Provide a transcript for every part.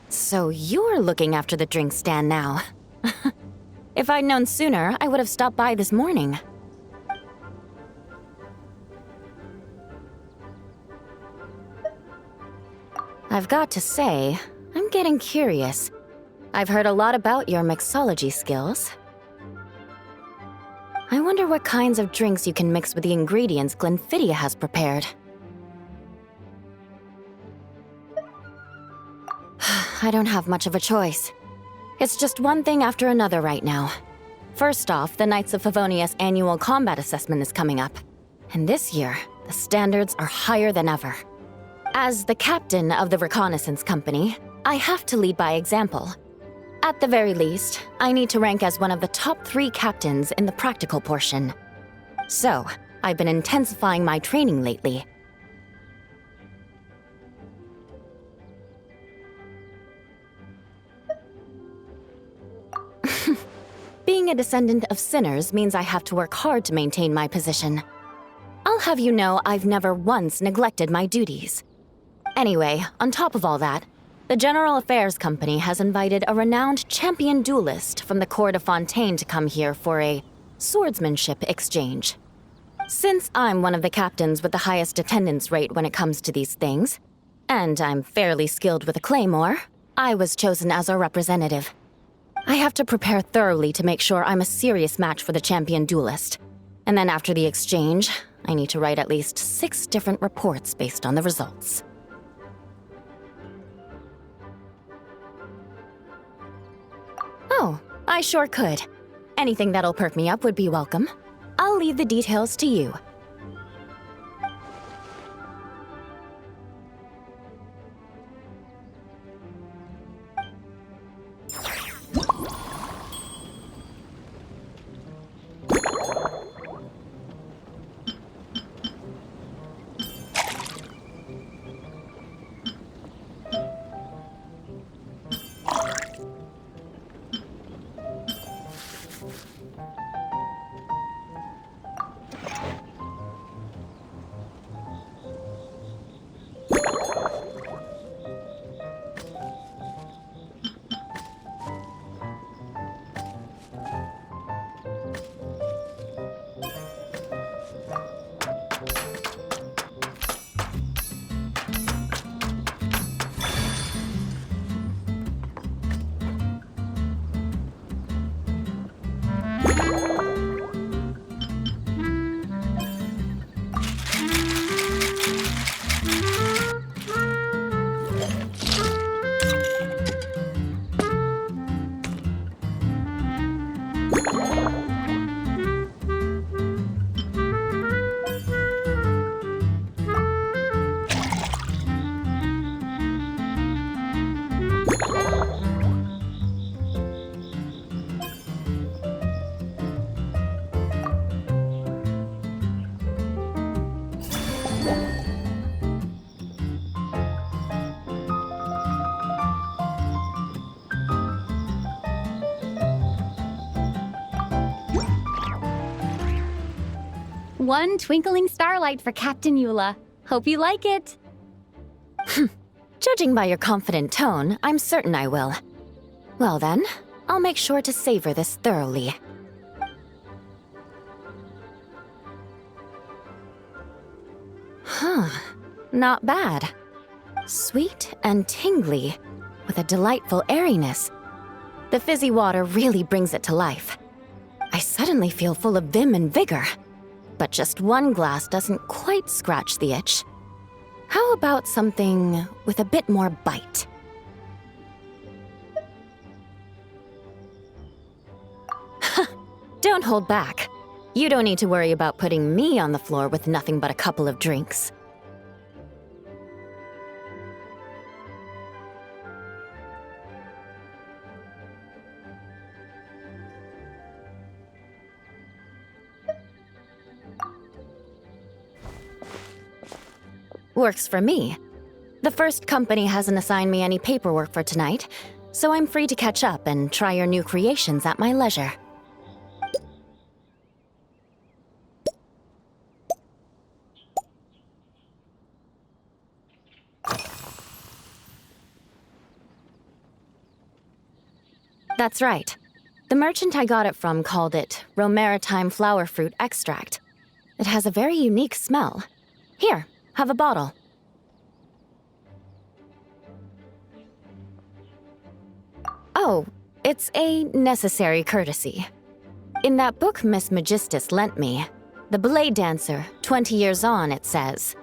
So you're looking after the drink stand now. If I'd known sooner, I would have stopped by this morning. I've got to say, I'm getting curious. I've heard a lot about your mixology skills. I wonder what kinds of drinks you can mix with the ingredients Glenfiddich has prepared. I don't have much of a choice. It's just one thing after another right now. First off, the Knights of Favonius annual combat assessment is coming up. And this year, the standards are higher than ever. As the captain of the reconnaissance company, I have to lead by example. At the very least, I need to rank as one of the top 3 captains in the practical portion. So, I've been intensifying my training lately. Being a descendant of sinners means I have to work hard to maintain my position. I'll have you know I've never once neglected my duties. Anyway, on top of all that, the General Affairs Company has invited a renowned champion duelist from the Court of Fontaine to come here for a swordsmanship exchange. Since I'm one of the captains with the highest attendance rate when it comes to these things, and I'm fairly skilled with a claymore, I was chosen as a representative. I have to prepare thoroughly to make sure I'm a serious match for the champion duelist. And then after the exchange, I need to write at least 6 different reports based on the results. Oh, I sure could. Anything that'll perk me up would be welcome. I'll leave the details to you. One twinkling starlight for Captain Eula. Hope you like it. Judging by your confident tone, I'm certain I will. Well then, I'll make sure to savor this thoroughly. Not bad. Sweet and tingly, with a delightful airiness. The fizzy water really brings it to life. I suddenly feel full of vim and vigor. But just one glass doesn't quite scratch the itch. How about something with a bit more bite? Don't hold back. You don't need to worry about putting me on the floor with nothing but a couple of drinks. Works for me. The first company hasn't assigned me any paperwork for tonight, so I'm free to catch up and try your new creations at my leisure. That's right. The merchant I got it from called it Romaritime flower fruit extract. It has a very unique smell. Here, have a bottle. Oh, it's a necessary courtesy. In that book Miss Magistus lent me, The Blade Dancer, 20 Years On, it says,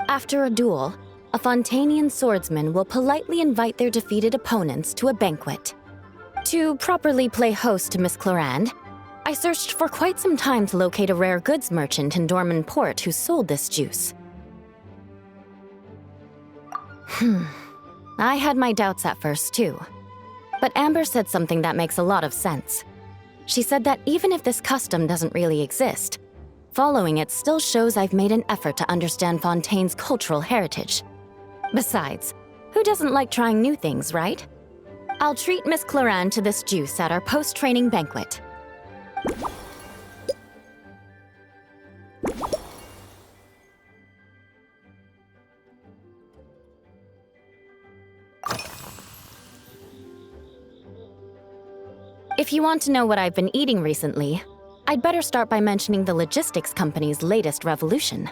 after a duel, a Fontanian swordsman will politely invite their defeated opponents to a banquet. To properly play host to Miss Clarande, I searched for quite some time to locate a rare goods merchant in Dorman Port who sold this juice. I had my doubts at first, too. But Amber said something that makes a lot of sense. She said that even if this custom doesn't really exist, following it still shows I've made an effort to understand Fontaine's cultural heritage. Besides, who doesn't like trying new things, right? I'll treat Miss Clarande to this juice at our post-training banquet. If you want to know what I've been eating recently, I'd better start by mentioning the logistics company's latest revolution.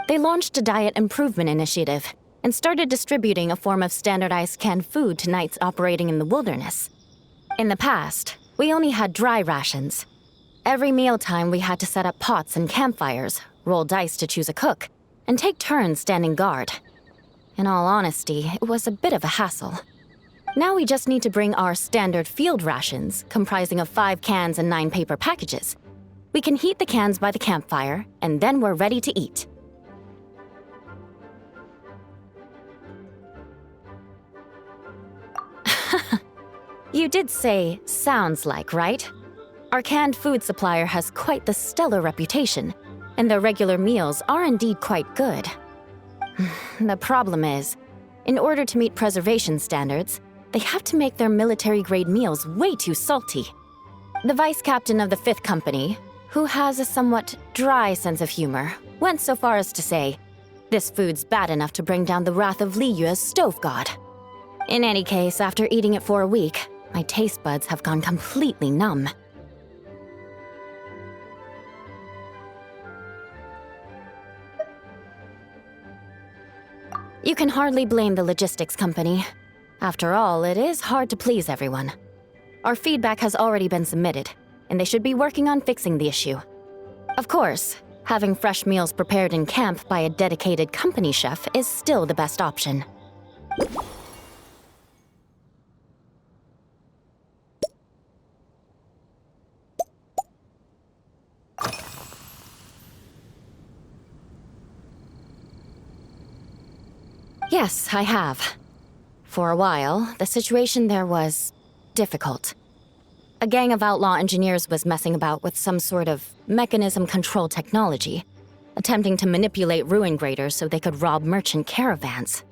They launched a diet improvement initiative and started distributing a form of standardized canned food to knights operating in the wilderness. In the past, we only had dry rations. Every mealtime we had to set up pots and campfires, roll dice to choose a cook, and take turns standing guard. In all honesty, it was a bit of a hassle. Now we just need to bring our standard field rations, comprising of 5 cans and 9 paper packages. We can heat the cans by the campfire, and then we're ready to eat. You did say, sounds like, right? Our canned food supplier has quite the stellar reputation, and their regular meals are indeed quite good. The problem is, in order to meet preservation standards, they have to make their military-grade meals way too salty. The vice captain of the 5th Company, who has a somewhat dry sense of humor, went so far as to say, this food's bad enough to bring down the wrath of Liyue's stove god. In any case, after eating it for a week, my taste buds have gone completely numb. You can hardly blame the logistics company. After all, it is hard to please everyone. Our feedback has already been submitted, and they should be working on fixing the issue. Of course, having fresh meals prepared in camp by a dedicated company chef is still the best option. Yes, I have. For a while, the situation there was difficult. A gang of outlaw engineers was messing about with some sort of mechanism control technology, attempting to manipulate ruin graders so they could rob merchant caravans.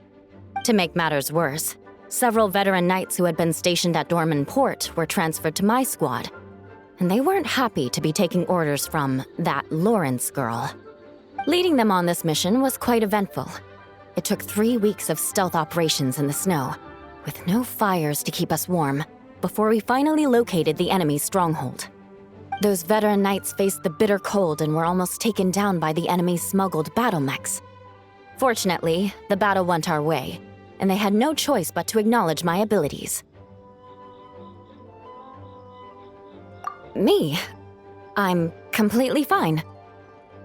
To make matters worse, several veteran knights who had been stationed at Dorman Port were transferred to my squad, and they weren't happy to be taking orders from that Lawrence girl. Leading them on this mission was quite eventful. It took 3 weeks of stealth operations in the snow, with no fires to keep us warm, before we finally located the enemy's stronghold. Those veteran knights faced the bitter cold and were almost taken down by the enemy's smuggled battle mechs. Fortunately, the battle went our way, and they had no choice but to acknowledge my abilities. Me? I'm completely fine.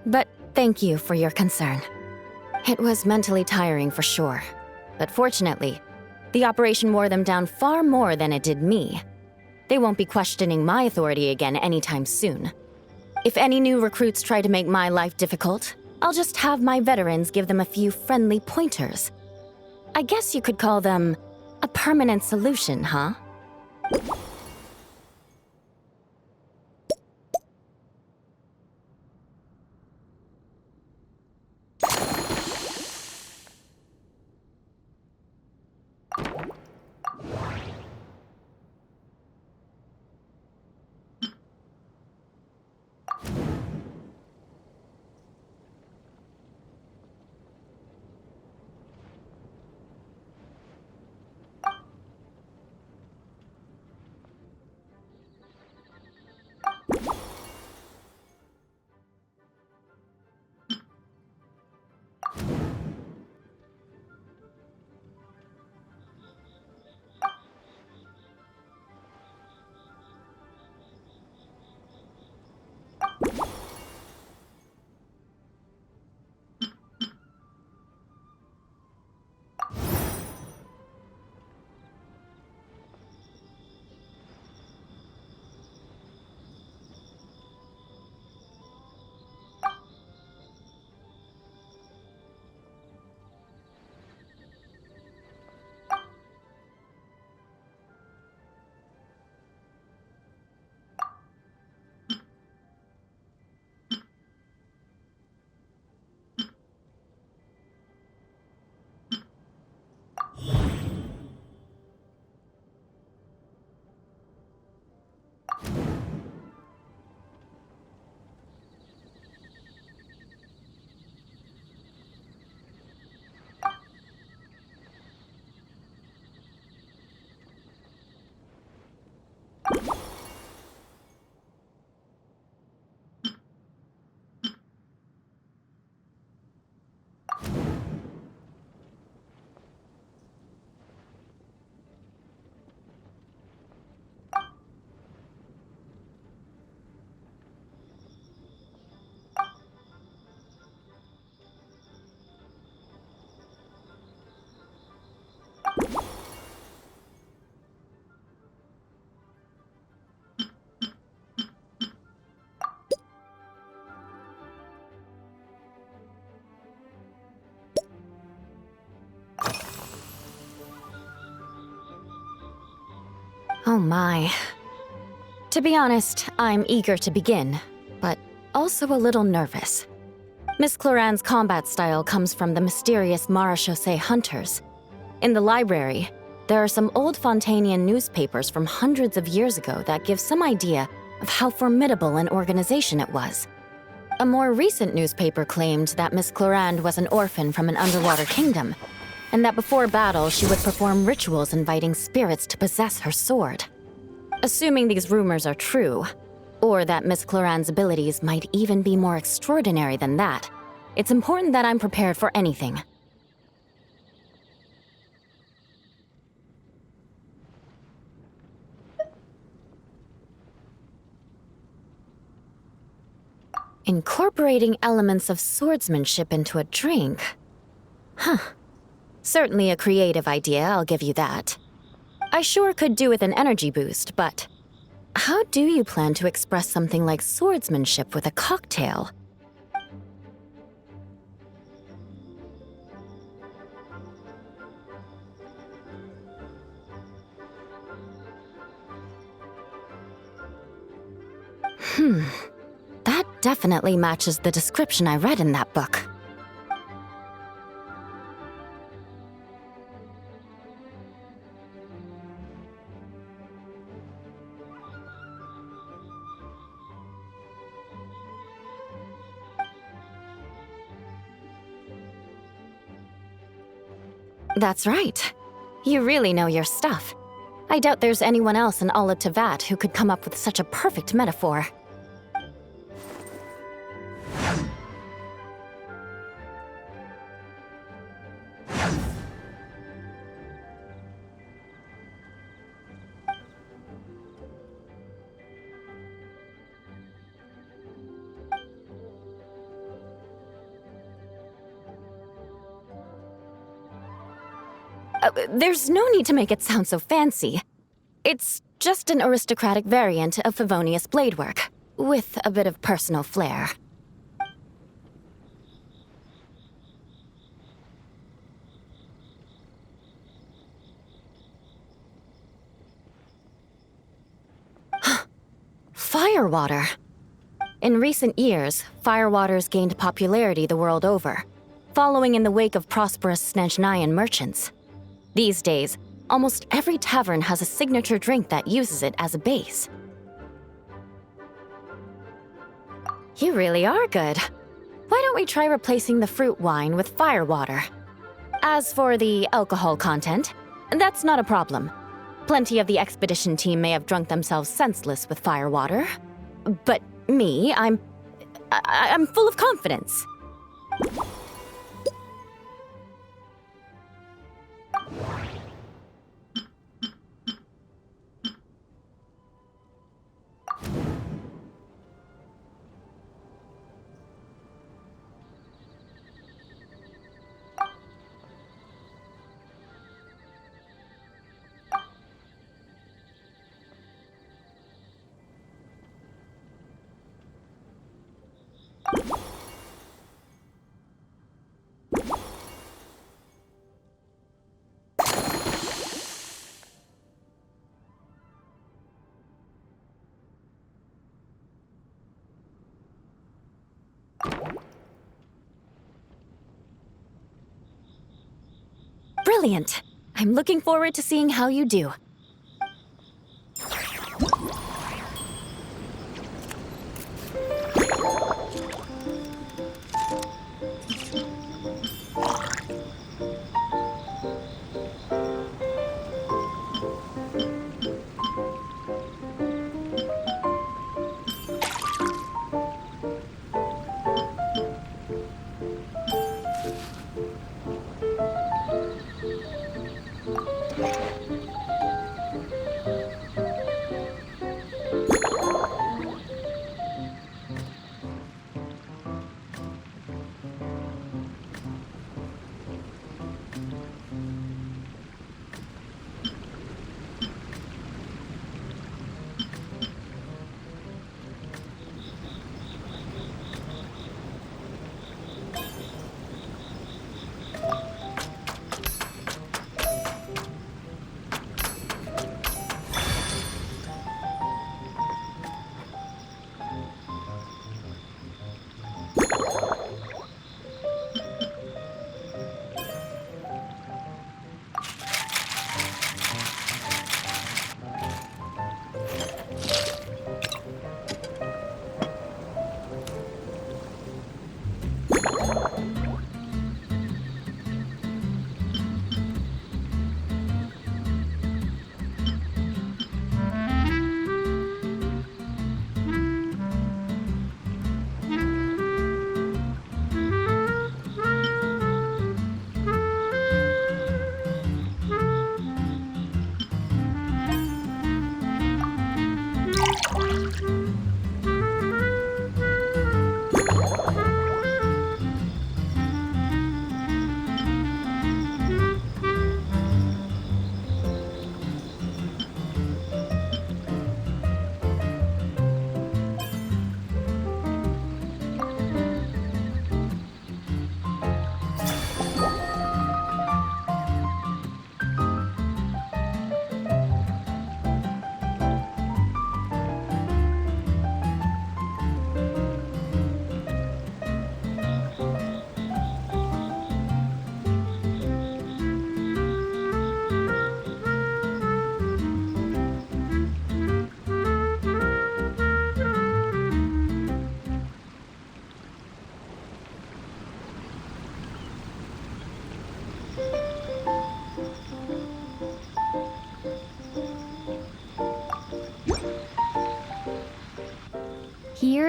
But thank you for your concern. It was mentally tiring for sure, but fortunately, the operation wore them down far more than it did me. They won't be questioning my authority again anytime soon. If any new recruits try to make my life difficult, I'll just have my veterans give them a few friendly pointers. I guess you could call them a permanent solution, huh? Oh my. To be honest, I'm eager to begin, but also a little nervous. Miss Cloran's combat style comes from the mysterious Marechaussee hunters. In the library, there are some old Fontanian newspapers from hundreds of years ago that give some idea of how formidable an organization it was. A more recent newspaper claimed that Miss Cloran was an orphan from an underwater kingdom, and that before battle she would perform rituals inviting spirits to possess her sword. Assuming these rumors are true, or that Miss Cloran's abilities might even be more extraordinary than that, it's important that I'm prepared for anything. Incorporating elements of swordsmanship into a drink? Huh. Certainly a creative idea, I'll give you that. I sure could do with an energy boost, but how do you plan to express something like swordsmanship with a cocktail? That definitely matches the description I read in that book. That's right. You really know your stuff. I doubt there's anyone else in all of Tevat who could come up with such a perfect metaphor. There's no need to make it sound so fancy. It's just an aristocratic variant of Favonius bladework, with a bit of personal flair. Firewater. In recent years, firewaters gained popularity the world over, following in the wake of prosperous Snezhnayan merchants. These days, almost every tavern has a signature drink that uses it as a base. You really are good. Why don't we try replacing the fruit wine with firewater? As for the alcohol content, that's not a problem. Plenty of the expedition team may have drunk themselves senseless with firewater. But me, I'm full of confidence. Brilliant! I'm looking forward to seeing how you do.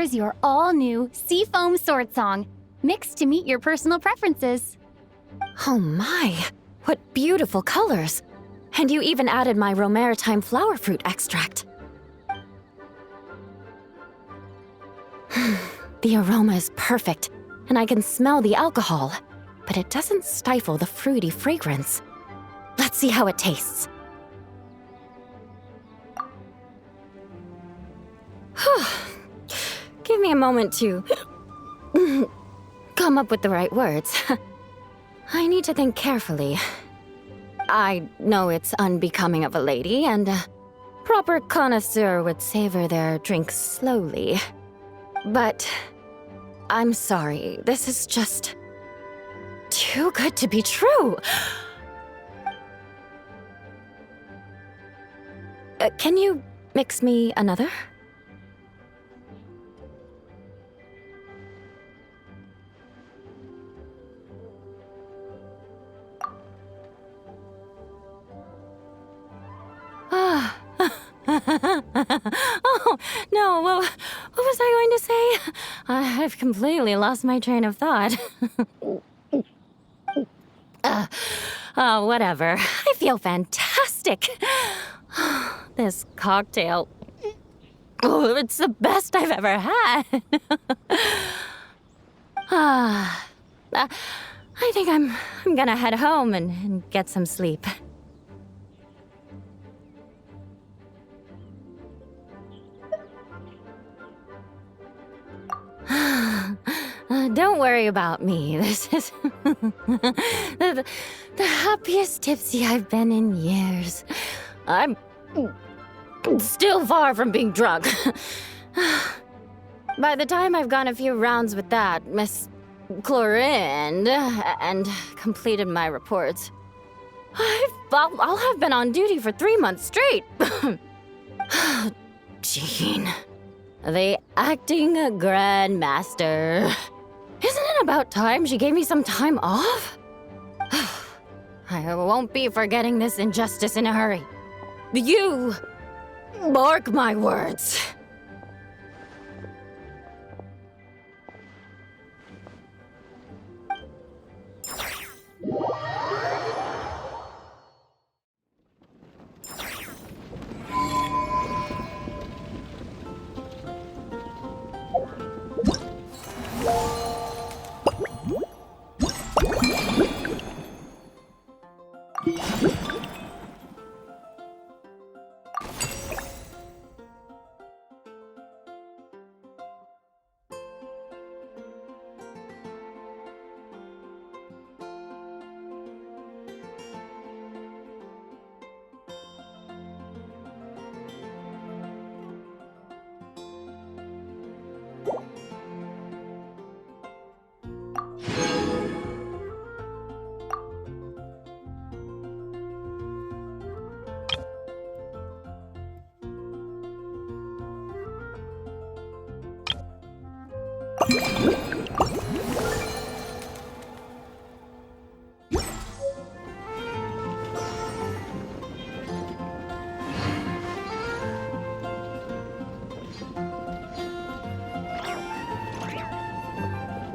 Here's your all-new Seafoam Sword Song, mixed to meet your personal preferences. Oh my, what beautiful colors! And you even added my romaritime flower fruit extract. The aroma is perfect, and I can smell the alcohol, but it doesn't stifle the fruity fragrance. Let's see how it tastes. Give me a moment to come up with the right words. I need to think carefully. I know it's unbecoming of a lady, and a proper connoisseur would savor their drinks slowly. But I'm sorry, this is just too good to be true. Can you mix me another? Oh, no, what was I going to say? I've completely lost my train of thought. Whatever. I feel fantastic. This cocktail, it's the best I've ever had. I think I'm gonna head home and get some sleep. Don't worry about me. This is the happiest tipsy I've been in years. I'm still far from being drunk. By the time I've gone a few rounds with that, Miss Chlorine, and completed my reports, I'll have been on duty for 3 months straight. Jean. The acting grandmaster. Isn't it about time she gave me some time off? I won't be forgetting this injustice in a hurry. You mark my words.